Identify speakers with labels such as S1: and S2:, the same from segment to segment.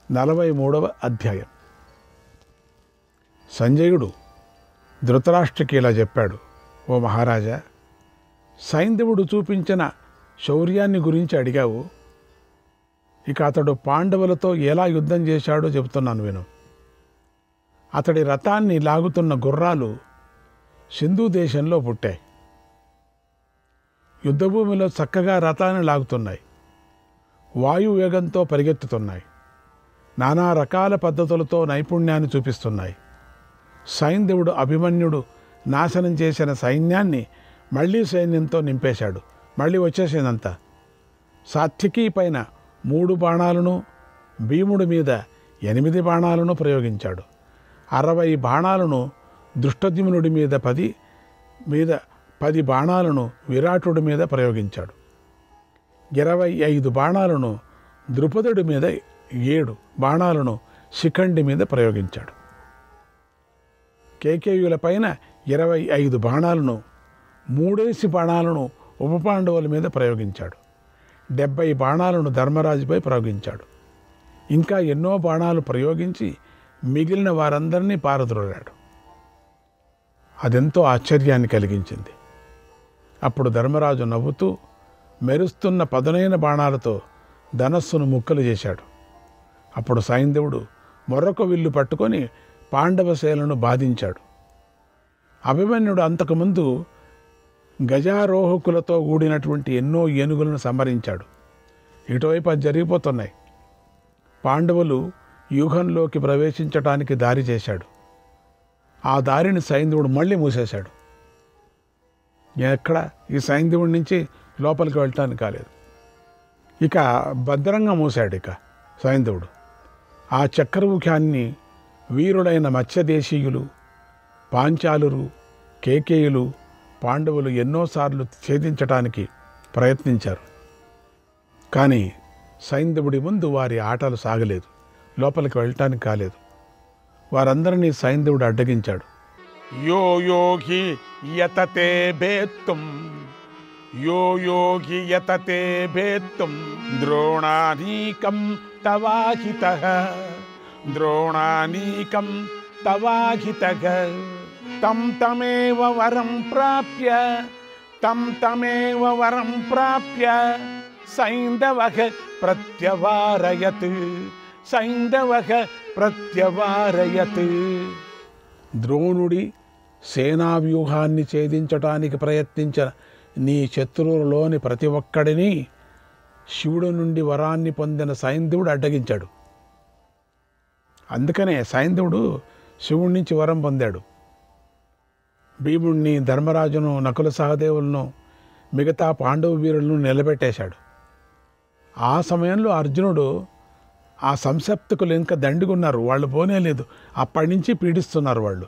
S1: 43వ అధ్యాయం. సంజయుడు ధృతరాష్ట్రకి ఇలా చెప్పాడు: ఓ మహారాజా, సైంధవుడు చూపించిన శౌర్యాన్ని గురించి అడిగావు. ఇక అతడు పాండవులతో ఎలా యుద్ధం చేశాడో చెబుతున్నాను విను. అతడి రథాన్ని లాగుతున్న గుర్రాలు సింధు దేశంలో పుట్టాయి. యుద్ధభూమిలో చక్కగా రథాన్ని లాగుతున్నాయి. వాయువేగంతో పరిగెత్తుతున్నాయి. నానా రకాల పద్ధతులతో నైపుణ్యాన్ని చూపిస్తున్నాయి. సైంధవుడు అభిమన్యుడు నాశనం చేసిన సైన్యాన్ని మళ్ళీ సైన్యంతో నింపేశాడు. మళ్ళీ వచ్చేసిందంతా. సాత్వికి పైన 3 బాణాలను, భీముడి మీద 8 బాణాలను ప్రయోగించాడు. 60 బాణాలను దృష్టద్యుమ్నుడి మీద 10 బాణాలను విరాటుడి మీద ప్రయోగించాడు. 25 బాణాలను ద్రుపదుడి మీద, 7 బాణాలను శిఖండి మీద ప్రయోగించాడు. కేకేయుల పైన 25 బాణాలను, 3 బాణాలను ఉపపాండవుల మీద ప్రయోగించాడు. 70 బాణాలను ధర్మరాజుపై ప్రయోగించాడు. ఇంకా ఎన్నో బాణాలు ప్రయోగించి మిగిలిన వారందరినీ పారద్రోలాడు. అదెంతో ఆశ్చర్యాన్ని కలిగించింది. అప్పుడు ధర్మరాజు నవ్వుతూ మెరుస్తున్న పదునైన బాణాలతో ధనస్సును ముక్కలు చేశాడు. అప్పుడు సైంధవుడు మరొక విల్లు పట్టుకొని పాండవసేనను బాధించాడు. అభిమన్యుడు అంతకుముందు గజారోహకులతో కూడినటువంటి ఎన్నో ఏనుగులను సంహరించాడు. ఇటువైపు అది జరిగిపోతున్నాయి. పాండవులు వ్యూహంలోకి ప్రవేశించటానికి దారి చేశాడు. ఆ దారిని సైంధవుడు మళ్ళీ మూసేశాడు. ఎక్కడ ఈ సైంధవుడి నుంచి లోపలికి వెళ్ళటానికి కాలేదు. ఇక భద్రంగా మూశాడు ఇక సైంధవుడు. ఆ చక్రవ్యూహాన్ని వీరుడైన మత్స్యదేశీయులు, పాంచాలురు, కేకేయులు, పాండవులు ఎన్నోసార్లు ఛేదించటానికి ప్రయత్నించారు. కానీ సైంధవుడి ముందు వారి ఆటలు సాగలేదు. లోపలికి వెళ్ళటానికి కాలేదు. వారందరినీ సైంధవుడు అడ్డగించాడు. యో యోగి యతతే భేత్తుం, యో యోగి యతతే భేత్తుం, ద్రోణానీకం తవాహితః, ద్రోణానీకం తవాహితః, తం తమేవ వరం ప్రాప్య, తం తమేవ వరం ప్రాప్య, సైంధవః ప్రత్యవారయత్, సైంధవః ప్రత్యవారయత్. ద్రోణుడి సేనావ్యూహాన్ని ఛేదించటానికి ప్రయత్నించిన నీ శత్రువులలోని ప్రతి ఒక్కడిని శివుడు నుండి వరాన్ని పొందిన సైంధవుడు అడ్డగించాడు. అందుకనే సైంధవుడు శివుడి నుంచి వరం పొందాడు. భీముణ్ణి, ధర్మరాజును, నకుల సహదేవులను, మిగతా పాండవ వీరులను నిలబెట్టేశాడు. ఆ సమయంలో అర్జునుడు ఆ సంసప్తకులు ఇంకా దండిగున్నారు. వాళ్ళు పోనేలేదు. అప్పటి నుంచి పీడిస్తున్నారు వాళ్ళు.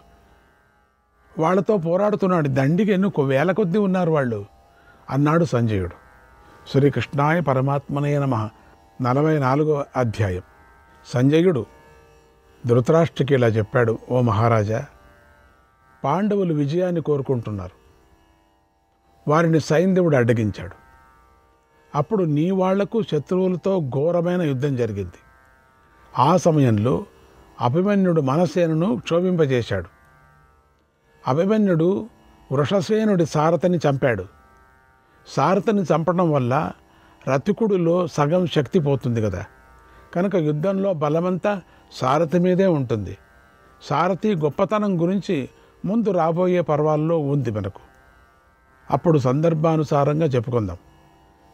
S1: వాళ్ళతో పోరాడుతున్నాడు. దండికి ఎన్నో వేల కొద్దీ ఉన్నారు వాళ్ళు అన్నాడు సంజయుడు. శ్రీకృష్ణాయ పరమాత్మనే నమః. 44వ అధ్యాయం. సంజయుడు ధృతరాష్ట్రకి ఇలా చెప్పాడు: ఓ మహారాజా, పాండవులు విజయాన్ని కోరుకుంటున్నారు. వారిని సైంధవుడు అడ్డగించాడు. అప్పుడు నీ వాళ్లకు శత్రువులతో ఘోరమైన యుద్ధం జరిగింది. ఆ సమయంలో అభిమన్యుడు మనసేనను క్షోభింపజేశాడు. అభిమన్యుడు వృషసేనుడి సారథిని చంపాడు. సారథిని చంపడం వల్ల రతికుడిలో సగం శక్తి పోతుంది కదా. కనుక యుద్ధంలో బలమంతా సారథి మీదే ఉంటుంది. సారథి గొప్పతనం గురించి ముందు రాబోయే పర్వాల్లో ఉంది మనకు. అప్పుడు సందర్భానుసారంగా చెప్పుకుందాం.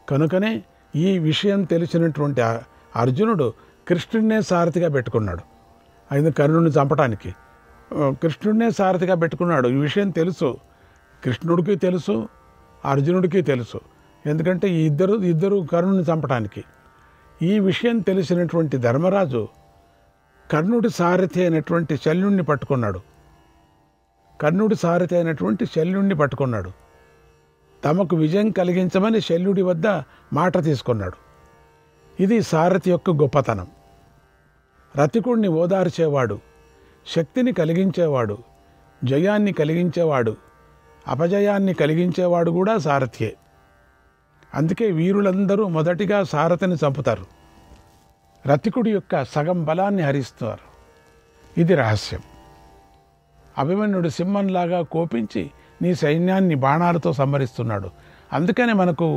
S1: కనుకనే ఈ విషయం తెలిసినటువంటి అర్జునుడు కృష్ణుడినే సారథిగా పెట్టుకున్నాడు. ఆయన కర్ణుడిని చంపటానికి కృష్ణుడినే సారథిగా పెట్టుకున్నాడు. ఈ విషయం తెలుసు, కృష్ణుడికి తెలుసు, అర్జునుడికి తెలుసు. ఎందుకంటే ఈ ఇద్దరు కర్ణుడిని చంపటానికి. ఈ విషయం తెలిసినటువంటి ధర్మరాజు కర్ణుడి సారథి అయినటువంటి శల్యుణ్ణి పట్టుకున్నాడు. కర్ణుడి సారథి అయినటువంటి శల్యుణ్ణి పట్టుకున్నాడు. తమకు విజయం కలిగించమని శల్యుడి వద్ద మాట తీసుకున్నాడు. ఇది సారథి యొక్క గొప్పతనం. రతికుడిని ఓదార్చేవాడు, శక్తిని కలిగించేవాడు, జయాన్ని కలిగించేవాడు, అపజయాన్ని కలిగించేవాడు కూడా సారథియే. అందుకే వీరులందరూ మొదటిగా సారథిని చంపుతారు. రతికుడి యొక్క సగం బలాన్ని హరిస్తారు. ఇది రహస్యం. అభిమన్యుడు సింహంలాగా కోపించి నీ సైన్యాన్ని బాణాలతో సంహరిస్తున్నాడు. అందుకనే మనకు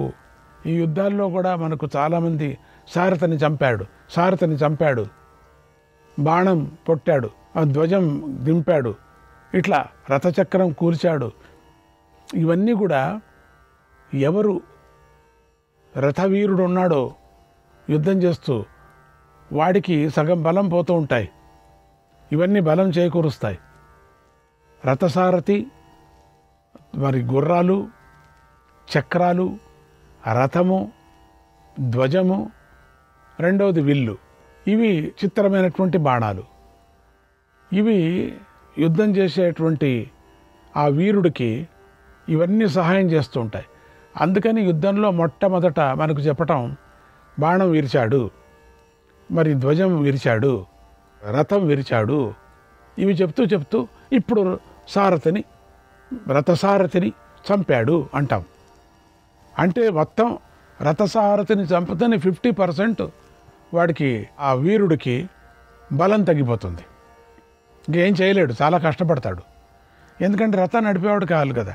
S1: ఈ యుద్ధాల్లో కూడా మనకు చాలామంది సారథిని చంపాడు, బాణం కొట్టాడు, ఆ ధ్వజం దింపాడు, ఇట్లా రథచక్రం కూల్చాడు. ఇవన్నీ కూడా ఎవరు రథవీరుడు ఉన్నాడో యుద్ధం చేస్తూ వాడికి సగం బలం పోతూ ఉంటాయి. ఇవన్నీ బలం చేకూరుస్తాయి. రథసారథి, మరి గుర్రాలు, చక్రాలు, రథము, ధ్వజము, రెండవది విల్లు, ఇవి చిత్రమైనటువంటి బాణాలు. ఇవి యుద్ధం చేసేటువంటి ఆ వీరుడికి ఇవన్నీ సహాయం చేస్తూ ఉంటాయి. అందుకని యుద్ధంలో మొట్టమొదట మనకు చెప్పటం, బాణం విరిచాడు, మరి ధ్వజం విరిచాడు, రథం విరిచాడు, ఇవి చెప్తూ ఇప్పుడు రథసారథిని చంపాడు అంటాం. అంటే మొత్తం రథసారథిని చంపుతని 50% వాడికి, ఆ వీరుడికి బలం తగ్గిపోతుంది. ఇంకేం చేయలేడు, చాలా కష్టపడతాడు. ఎందుకంటే రథం నడిపేవాడు కావాలి కదా.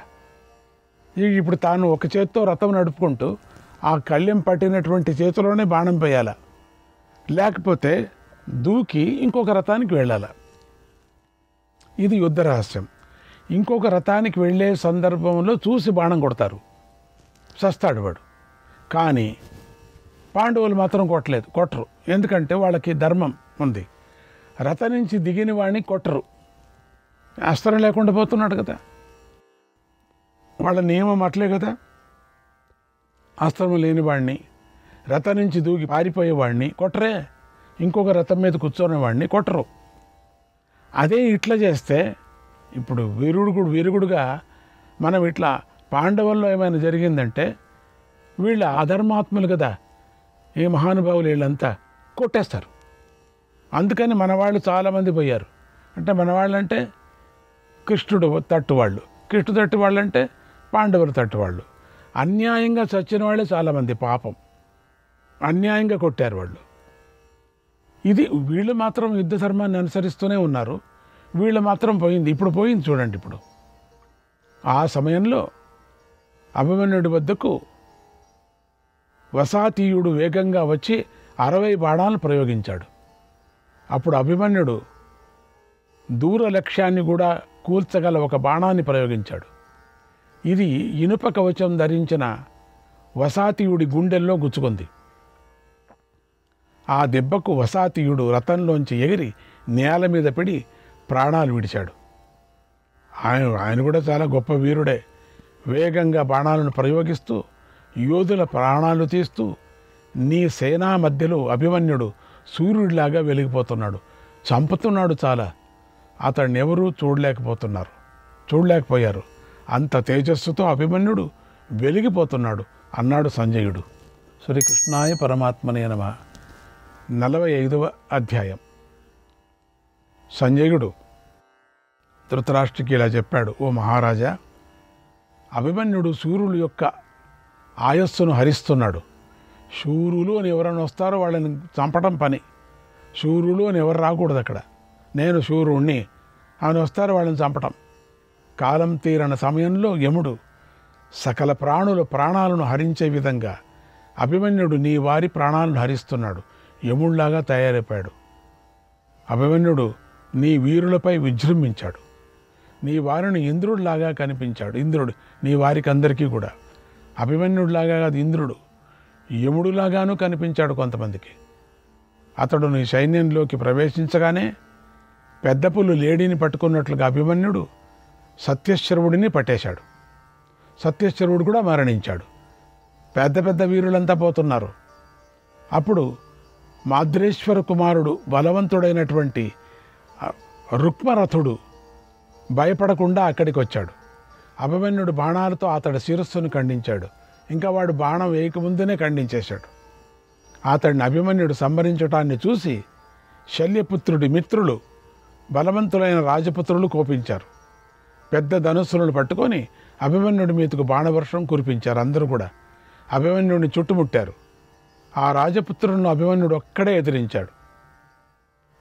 S1: ఇప్పుడు తాను ఒక చేత్తో రథం నడుపుకుంటూ ఆ కళ్యం పట్టినటువంటి చేతిలోనే బాణం వేయాల, లేకపోతే దూకి ఇంకొక రథానికి వెళ్ళాల. ఇది యుద్ధ రహస్యం. ఇంకొక రథానికి వెళ్ళే సందర్భంలో చూసి బాణం కొడతారు, చస్తాడు వాడు. కానీ పాండవులు మాత్రం కొట్టరు. ఎందుకంటే వాళ్ళకి ధర్మం ఉంది. రథం నుంచి దిగిన వాడిని కొట్టరు, అస్త్రం లేకుండా పోతున్నాడు కదా, వాళ్ళ నియమం అట్లే కదా. అస్త్రం లేని వాడిని, రథం నుంచి దూకి పారిపోయేవాడిని కొట్టరే, ఇంకొక రథం మీద కూర్చొనేవాడిని కొట్టరు. అదే ఇట్లా చేస్తే, ఇప్పుడు వీరుగుడుగా మనం ఇట్లా పాండవుల్లో ఏమైనా జరిగిందంటే, వీళ్ళ అధర్మాత్ములు కదా, ఏ మహానుభావులు వీళ్ళంతా కొట్టేస్తారు. అందుకని మన వాళ్ళు చాలామంది పోయారు. అంటే మన వాళ్ళంటే కృష్ణుడు తట్టు వాళ్ళు, కృష్ణుడు తట్టు వాళ్ళంటే పాండవులు తట్టు వాళ్ళు. అన్యాయంగా చచ్చిన వాళ్ళే చాలామంది, పాపం అన్యాయంగా కొట్టారు వాళ్ళు. ఇది వీళ్ళు మాత్రం యుద్ధ ధర్మాన్ని అనుసరిస్తూనే ఉన్నారు, వీళ్ళు మాత్రం పోయింది. ఇప్పుడు పోయింది చూడండి. ఇప్పుడు ఆ సమయంలో అభిమన్యుడి వద్దకు వసాతీయుడు వేగంగా వచ్చి 60 బాణాలు ప్రయోగించాడు. అప్పుడు అభిమన్యుడు దూర లక్ష్యాన్ని కూడా కూల్చగల ఒక బాణాన్ని ప్రయోగించాడు. ఇది ఇనుప కవచం ధరించిన వసాతీయుడి గుండెల్లో గుచ్చుకుంది. ఆ దెబ్బకు వసాతీయుడు రథంలోంచి ఎగిరి నేల మీద పడి ప్రాణాలు విడిచాడు. ఆయన కూడా చాలా గొప్ప వీరుడే. వేగంగా బాణాలను ప్రయోగిస్తూ యోధుల ప్రాణాలు తీస్తూ నీ సేనా మధ్యలో అభిమన్యుడు సూర్యుడిలాగా వెలిగిపోతున్నాడు, చంపుతున్నాడు చాలా. అతడిని ఎవరూ చూడలేకపోయారు. అంత తేజస్సుతో అభిమన్యుడు వెలిగిపోతున్నాడు అన్నాడు సంజయుడు. శ్రీకృష్ణాయ పరమాత్మనే నమః. 45వ అధ్యాయం. సంజయుడు ధృతరాష్ట్రుడికి ఇలా చెప్పాడు, ఓ మహారాజా, అభిమన్యుడు సూర్యుడు యొక్క ఆయస్సును హరిస్తున్నాడు. శూరులు అని ఎవరైనా వస్తారో వాళ్ళని చంపడం పని. శూరులు అని ఎవరు రాకూడదు అక్కడ. నేను శూరుణ్ణి అని వస్తారో వాళ్ళని చంపటం. కాలం తీరన సమయంలో యముడు సకల ప్రాణుల ప్రాణాలను హరించే విధంగా అభిమన్యుడు నీ వారి ప్రాణాలను హరిస్తున్నాడు. యముళ్లాగా తయారైపోయాడు. అభిమన్యుడు నీ వీరులపై విజృంభించాడు. నీ వారిని ఇంద్రుడిలాగా కనిపించాడు. ఇంద్రుడు నీ వారికి అందరికీ కూడా అభిమన్యుడిలాగా కాదు, ఇంద్రుడు యముడులాగానూ కనిపించాడు కొంతమందికి. అతడు నీ సైన్యంలోకి ప్రవేశించగానే పెద్ద పుల్లు లేడీని పట్టుకున్నట్లుగా అభిమన్యుడు సత్యశ్రవుడిని పట్టేశాడు. సత్యశ్రవుడు కూడా మరణించాడు. పెద్ద పెద్ద వీరులంతా పోతున్నారు. అప్పుడు మాద్రేశ్వర కుమారుడు బలవంతుడైనటువంటి రుక్మరథుడు భయపడకుండా అక్కడికి వచ్చాడు. అభిమన్యుడు బాణాలతో అతడి శిరస్సును ఖండించాడు. ఇంకా వాడు బాణం వేయకముందునే ఖండించేశాడు. అతడిని అభిమన్యుడు సంహరించటాన్ని చూసి శల్యపుత్రుడి మిత్రులు, బలవంతులైన రాజపుత్రులు కోపించారు. పెద్ద ధనుస్సులను పట్టుకొని అభిమన్యుడి మీదకు బాణవర్షం కురిపించారు. అందరూ కూడా అభిమన్యుడిని చుట్టుముట్టారు. ఆ రాజపుత్రులను అభిమన్యుడు ఒక్కడే ఎదిరించాడు.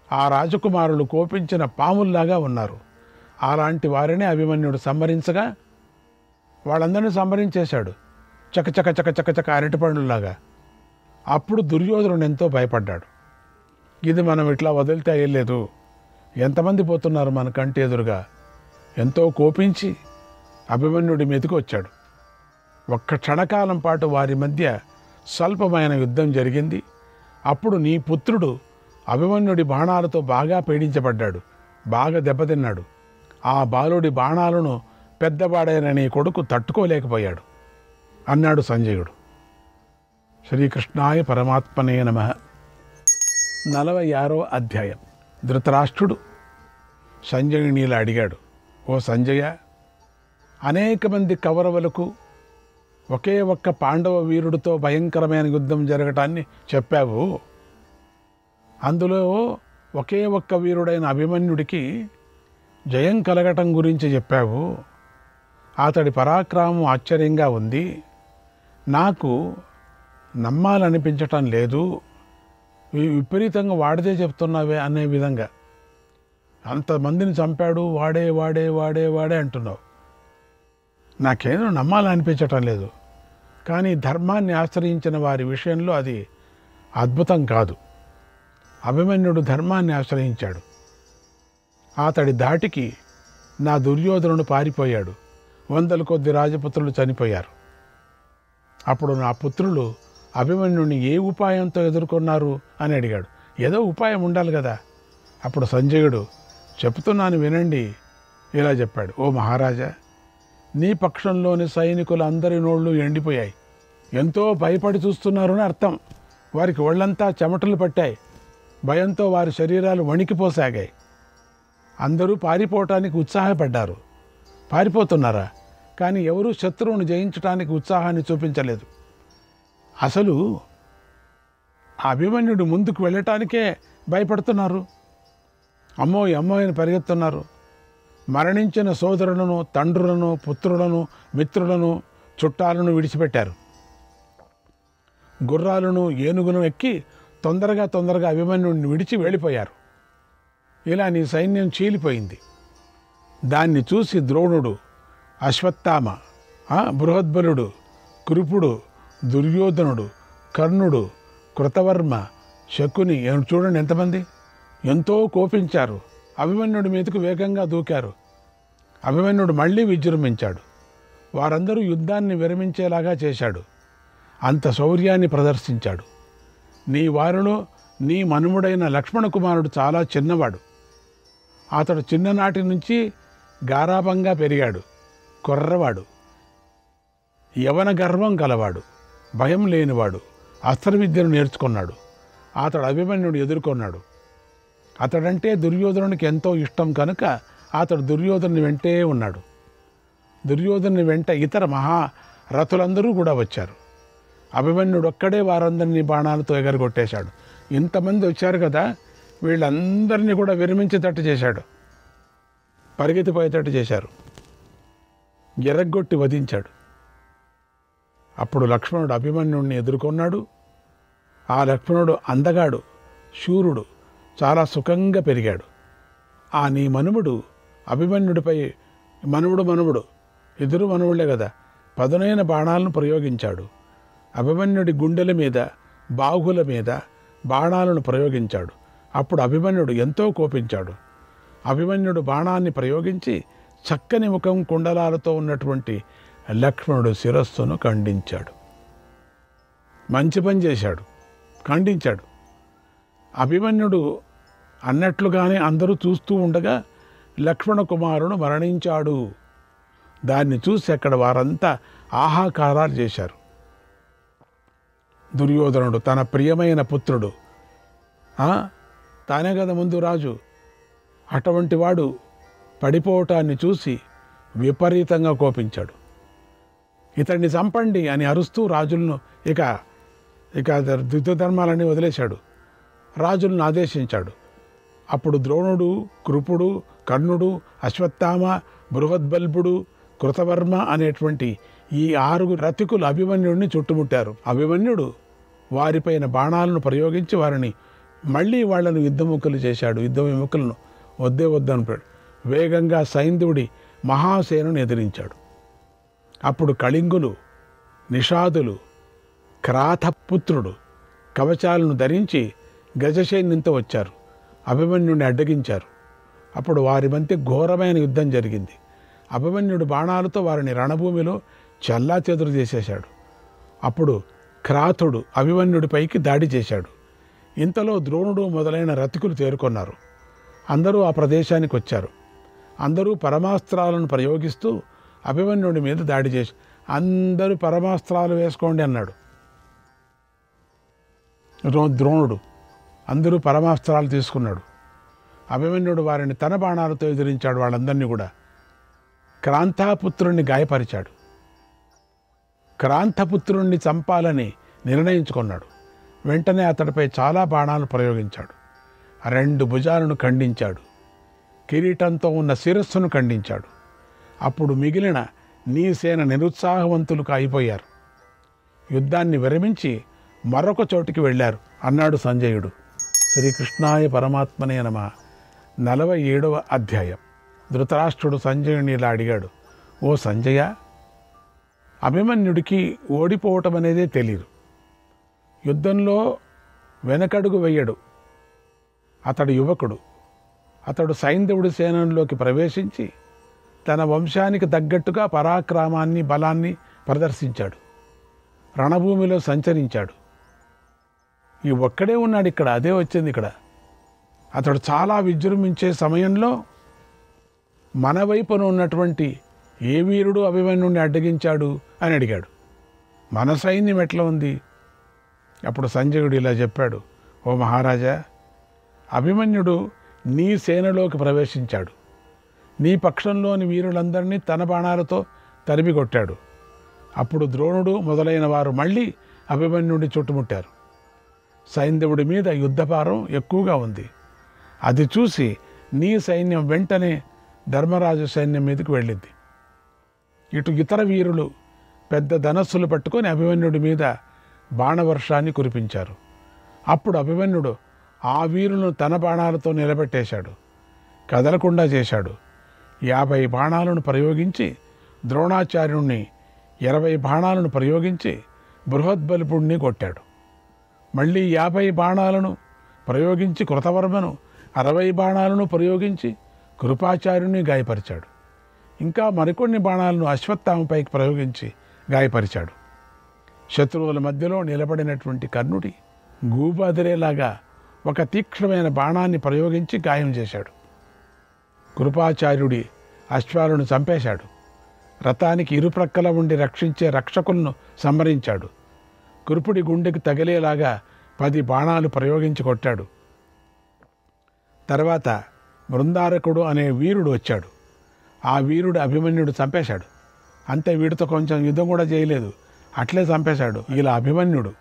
S1: ఆ రాజకుమారులు కోపించిన పాముల్లాగా ఉన్నారు. అలాంటి వారిని అభిమన్యుడు సంహరించగా వాళ్ళందరినీ సంహరించేశాడు, చకచక చకచక చక అరటిపండులాగా. అప్పుడు దుర్యోధనుడు ఎంతో భయపడ్డాడు. ఇది మనం ఇట్లా వదిలితే అయ్యలేదు, ఎంతమంది పోతున్నారు మన కంటి ఎదురుగా. ఎంతో కోపించి అభిమన్యుడి మీదకి వచ్చాడు. ఒక్క క్షణకాలం పాటు వారి మధ్య స్వల్పమైన యుద్ధం జరిగింది. అప్పుడు నీ పుత్రుడు అభిమన్యుడి బాణాలతో బాగా పీడించబడ్డాడు, బాగా దెబ్బతిన్నాడు. ఆ బాలుడి బాణాలను పెద్దవాడైన నీ కొడుకు తట్టుకోలేకపోయాడు అన్నాడు సంజయుడు. శ్రీకృష్ణాయ పరమాత్మనే నమః. 46వ అధ్యాయం. ధృతరాష్ట్రుడు సంజయుని ఇలా అడిగాడు, ఓ సంజయ, అనేక మంది కౌరవులకు ఒకే ఒక్క పాండవ వీరుడితో భయంకరమైన యుద్ధం జరగటాన్ని చెప్పావు. అందులో ఒకే ఒక్క వీరుడైన అభిమన్యుడికి జయం కలగటం గురించి చెప్పావు. అతడి పరాక్రమం ఆశ్చర్యంగా ఉంది. నాకు నమ్మాలనిపించటం లేదు. విపరీతంగా వాడితే చెప్తున్నావే అనే విధంగా. అంతమందిని చంపాడు, వాడే వాడే వాడే వాడే అంటున్నావు. నాకేదో నమ్మాలనిపించటం లేదు. కానీ ధర్మాన్ని ఆశ్రయించిన వారి విషయంలో అది అద్భుతం కాదు. అభిమన్యుడు ధర్మాన్ని ఆశ్రయించాడు. అతడి ధాటికి నా దుర్యోధనుడు పారిపోయాడు. 100 కొద్ది రాజపుత్రులు చనిపోయారు. అప్పుడు నా పుత్రులు అభిమన్యుడిని ఏ ఉపాయంతో ఎదుర్కొన్నారు అని అడిగాడు. ఏదో ఉపాయం ఉండాలి కదా. అప్పుడు సంజయుడు, చెప్తున్నాను వినండి, ఇలా చెప్పాడు. ఓ మహారాజా, నీ పక్షంలోని సైనికులు అందరి నోళ్ళు ఎండిపోయాయి. ఎంతో భయపడి చూస్తున్నారు అని అర్థం. వారికి ఒళ్ళంతా చెమటలు పట్టాయి. భయంతో వారి శరీరాలు వణికిపోసాగాయి. అందరూ పారిపోవటానికి ఉత్సాహపడ్డారు. పారిపోతున్నారా? కానీ ఎవరూ శత్రువును జయించడానికి ఉత్సాహాన్ని చూపించలేదు. అసలు అభిమన్యుడు ముందుకు వెళ్ళటానికే భయపడుతున్నారు. అమ్మోయ్ అమ్మోయ్ అని పరిగెత్తున్నారు. మరణించిన సోదరులను, తండ్రులను, పుత్రులను, మిత్రులను, చుట్టాలను విడిచిపెట్టారు. గుర్రాలను, ఏనుగును ఎక్కి తొందరగా అభిమన్యుడిని విడిచి వెళ్ళిపోయారు. ఇలా నీ సైన్యం చీలిపోయింది. దాన్ని చూసి ద్రోణుడు, అశ్వత్థామ, బృహద్బలుడు, కృపుడు, దుర్యోధనుడు, కర్ణుడు, కృతవర్మ, శకుని, చూడండి ఎంతమంది, ఎంతో కోపించారు. అభిమన్యుడి మీదకు వేగంగా దూకారు. అభిమన్యుడు మళ్ళీ విజృంభించాడు. వారందరూ యుద్ధాన్ని విరమించేలాగా చేశాడు. అంత శౌర్యాన్ని ప్రదర్శించాడు. నీ వారిలో నీ మనుముడైన లక్ష్మణ కుమారుడు చాలా చిన్నవాడు. అతడు చిన్ననాటి నుంచి గారాబంగా పెరిగాడు. కొర్రవాడు, యవన గర్వం గలవాడు, భయం లేనివాడు, అస్త్రవిద్యను నేర్చుకున్నాడు. అతడు అభిమన్యుడు ఎదుర్కొన్నాడు. అతడంటే దుర్యోధనునికి ఎంతో ఇష్టం కనుక అతడు దుర్యోధనుని వెంటే ఉన్నాడు. దుర్యోధనుని వెంట ఇతర మహారథులందరూ కూడా వచ్చారు. అభిమన్యుడు ఒక్కడే వారందరినీ బాణాలతో ఎగరగొట్టేశాడు. ఇంతమంది వచ్చారు కదా, వీళ్ళందరినీ కూడా విరమించేటట్టు చేశాడు. పరిగెత్తిపోయేటట్టు చేశారు. ఎరగొట్టి వధించాడు. అప్పుడు లక్ష్మణుడు అభిమన్యుడిని ఎదుర్కొన్నాడు. ఆ లక్ష్మణుడు అందగాడు, శూరుడు, చాలా సుఖంగా పెరిగాడు. ఆ నీ మనుముడు అభిమన్యుడిపై, మనువుడు ఇద్దరు మనువులే కదా, పదునైన బాణాలను ప్రయోగించాడు. అభిమన్యుడి గుండెల మీద, బాహుల మీద బాణాలను ప్రయోగించాడు. అప్పుడు అభిమన్యుడు ఎంతో కోపించాడు. అభిమన్యుడు బాణాన్ని ప్రయోగించి చక్కని ముఖం, కుండలాలతో ఉన్నటువంటి లక్ష్మణుడు శిరస్సును ఖండించాడు. మంచి పని చేశాడు, ఖండించాడు. అభిమన్యుడు అన్నట్లుగానే అందరూ చూస్తూ ఉండగా లక్ష్మణ కుమారుడు మరణించాడు. దాన్ని చూసి అక్కడ వారంతా ఆహాకారాలు చేశారు. దుర్యోధనుడు తన ప్రియమైన పుత్రుడు, తానే కదా ముందు రాజు, అటువంటి వాడు పడిపోవటాన్ని చూసి విపరీతంగా కోపించాడు. ఇతడిని చంపండి అని అరుస్తూ రాజులను ఇక ధర్మాలన్నీ వదిలేశాడు. రాజులను ఆదేశించాడు. అప్పుడు ద్రోణుడు, కృపుడు, కర్ణుడు, అశ్వత్థామ, బృహద్బల్బుడు, కృతవర్మ అనేటువంటి ఈ 6 రథికులు అభిమన్యుడిని చుట్టుముట్టారు. అభిమన్యుడు వారిపైన బాణాలను ప్రయోగించి వారిని మళ్ళీ వాళ్లను యుద్ధముఖులు చేశాడు. యుద్ధ విముఖులను వద్దే వద్దనుపాడు. వేగంగా సైంధవుడి మహాసేనను ఎదిరించాడు. అప్పుడు కళింగులు, నిషాదులు, క్రాతపుత్రుడు కవచాలను ధరించి గజసైన్యంతో వచ్చారు. అభిమన్యుడిని అడ్డగించారు. అప్పుడు వారి మధ్య ఘోరమైన యుద్ధం జరిగింది. అభిమన్యుడు బాణాలతో వారిని రణభూమిలో చెల్లాచెదురు చేసేశాడు. అప్పుడు క్రాతుడు అభిమన్యుడిపైకి దాడి చేశాడు. ఇంతలో ద్రోణుడు మొదలైన రతికులు తేరుకొన్నారు. అందరూ ఆ ప్రదేశానికి వచ్చారు. అందరూ పరమాస్త్రాలను ప్రయోగిస్తూ అభిమన్యుడి మీద దాడి చేసి, అందరూ పరమాస్త్రాలు వేసుకోండి అన్నాడు ద్రోణుడు. అందరూ పరమాస్త్రాలు తీసుకున్నాడు. అభిమన్యుడు వారిని తన బాణాలతో ఎదిరించాడు. వాళ్ళందరినీ కూడా క్రాంతాపుత్రుణ్ణి గాయపరిచాడు. క్రాంతపుత్రుణ్ణి చంపాలని నిర్ణయించుకున్నాడు. వెంటనే అతడిపై చాలా బాణాలు ప్రయోగించాడు. 2 భుజాలను ఖండించాడు. కిరీటంతో ఉన్న శిరస్సును ఖండించాడు. అప్పుడు మిగిలిన నీ సేన నిరుత్సాహవంతులు అయిపోయారు. యుద్ధాన్ని విరమించి మరొక చోటికి వెళ్ళారు అన్నాడు సంజయుడు. శ్రీకృష్ణాయ పరమాత్మనే నమః. 47వ అధ్యాయం. ధృతరాష్ట్రుడు సంజయుని ఇలా అడిగాడు, ఓ సంజయ, అభిమన్యుడికి ఓడిపోవటం అనేదే తెలియదు. యుద్ధంలో వెనకడుగు వెయ్యడు. అతడు యువకుడు. అతడు సైంధవుడి సేనలోకి ప్రవేశించి తన వంశానికి తగ్గట్టుగా పరాక్రమాన్ని, బలాన్ని ప్రదర్శించాడు. రణభూమిలో సంచరించాడు. ఈ ఒక్కడే ఉన్నాడు ఇక్కడ. అదే వచ్చింది ఇక్కడ. అతడు చాలా విజృంభించే సమయంలో మన వైపున ఉన్నటువంటి ఏ వీరుడు అభిమన్యుడిని అడ్డగించాడు అని అడిగాడు. మన సైన్యం ఎట్లా ఉంది? అప్పుడు సంజయుడు ఇలా చెప్పాడు, ఓ మహారాజా, అభిమన్యుడు నీ సేనలోకి ప్రవేశించాడు. నీ పక్షంలోని వీరులందరినీ తన బాణాలతో తరిమికొట్టాడు. అప్పుడు ద్రోణుడు మొదలైన వారు మళ్ళీ అభిమన్యుడిని చుట్టుముట్టారు. సైంధవుడి మీద యుద్ధభారం ఎక్కువగా ఉంది. అది చూసి నీ సైన్యం వెంటనే ధర్మరాజు సైన్యం మీదకి వెళ్ళింది. ఇటు ఇతర వీరులు పెద్ద ధనస్సులు పట్టుకొని అభిమన్యుడి మీద బాణవర్షాన్ని కురిపించారు. అప్పుడు అభిమన్యుడు ఆ వీరులను తన బాణాలతో నిలబెట్టేశాడు. కదలకుండా చేశాడు. 50 బాణాలను ప్రయోగించి ద్రోణాచార్యుణ్ణి, 20 బాణాలను ప్రయోగించి బృహద్బలిపుణ్ణి కొట్టాడు. మళ్ళీ 50 బాణాలను ప్రయోగించి కృతవర్మను, 60 బాణాలను ప్రయోగించి కృపాచార్యుని గాయపరిచాడు. ఇంకా మరికొన్ని బాణాలను అశ్వత్థామపైకి ప్రయోగించి గాయపరిచాడు. శత్రువుల మధ్యలో నిలబడినటువంటి కర్ణుడి గూబదిరేలాగా ఒక తీక్ష్ణమైన బాణాన్ని ప్రయోగించి గాయం చేశాడు. కృపాచార్యుడి అశ్వాలను చంపేశాడు. రథానికి ఇరుప్రక్కల ఉండి రక్షించే రక్షకులను సంహరించాడు. కృపుడి గుండెకి తగిలేలాగా 10 బాణాలు ప్రయోగించి కొట్టాడు. తర్వాత బృందారకుడు అనే వీరుడు వచ్చాడు. ఆ వీరుడు అభిమన్యుడు చంపేశాడు. అంతే, వీడితో కొంచెం యుద్ధం కూడా చేయలేదు, అట్లే చంపేశాడు. ఇలా అభిమన్యుడు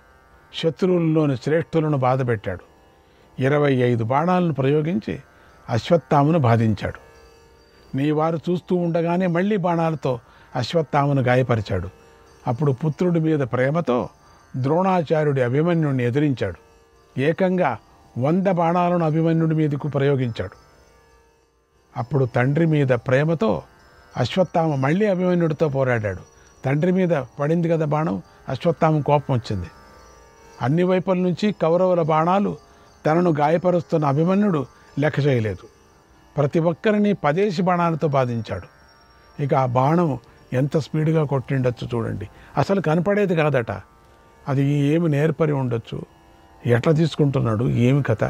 S1: శత్రువుల్లోని శ్రేష్ఠులను బాధపెట్టాడు. 25 బాణాలను ప్రయోగించి అశ్వత్థామను బాధించాడు. నీ వారు చూస్తూ ఉండగానే మళ్ళీ బాణాలతో అశ్వత్థామను గాయపరిచాడు. అప్పుడు పుత్రుడి మీద ప్రేమతో ద్రోణాచార్యుడి అభిమన్యుడిని ఎదిరించాడు. ఏకంగా 100 బాణాలను అభిమన్యుడి మీదకు ప్రయోగించాడు. అప్పుడు తండ్రి మీద ప్రేమతో అశ్వత్థామ మళ్ళీ అభిమన్యుడితో పోరాడాడు. తండ్రి మీద పడింది కదా బాణం, అశ్వత్థామ కోపం వచ్చింది. అన్ని వైపుల నుంచి కౌరవుల బాణాలు తనను గాయపరుస్తున్న అభిమన్యుడు లెక్క చేయలేదు. ప్రతి ఒక్కరిని 10 బాణాలతో బాధించాడు. ఇక ఆ బాణం ఎంత స్పీడ్గా కొట్టిండొచ్చు చూడండి. అసలు కనపడేది కాదట. అది ఏమి నేర్పరి ఉండొచ్చు, ఎట్లా తీసుకుంటున్నాడు, ఏమి కథ,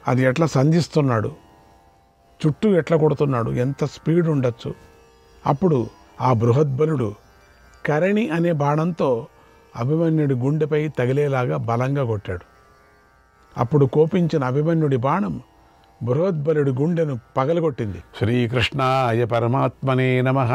S1: అది ఎట్లా సంధిస్తున్నాడు, చుట్టూ ఎట్లా కొడుతున్నాడు, ఎంత స్పీడ్ ఉండొచ్చు. అప్పుడు ఆ బృహద్బలుడు కరణి అనే బాణంతో అభిమన్యుడి గుండెపై తగిలేలాగా బలంగా కొట్టాడు. అప్పుడు కోపించిన అభిమన్యుడి బాణం బృహద్బలుడి గుండెను పగలగొట్టింది. శ్రీకృష్ణాయ పరమాత్మనే నమః.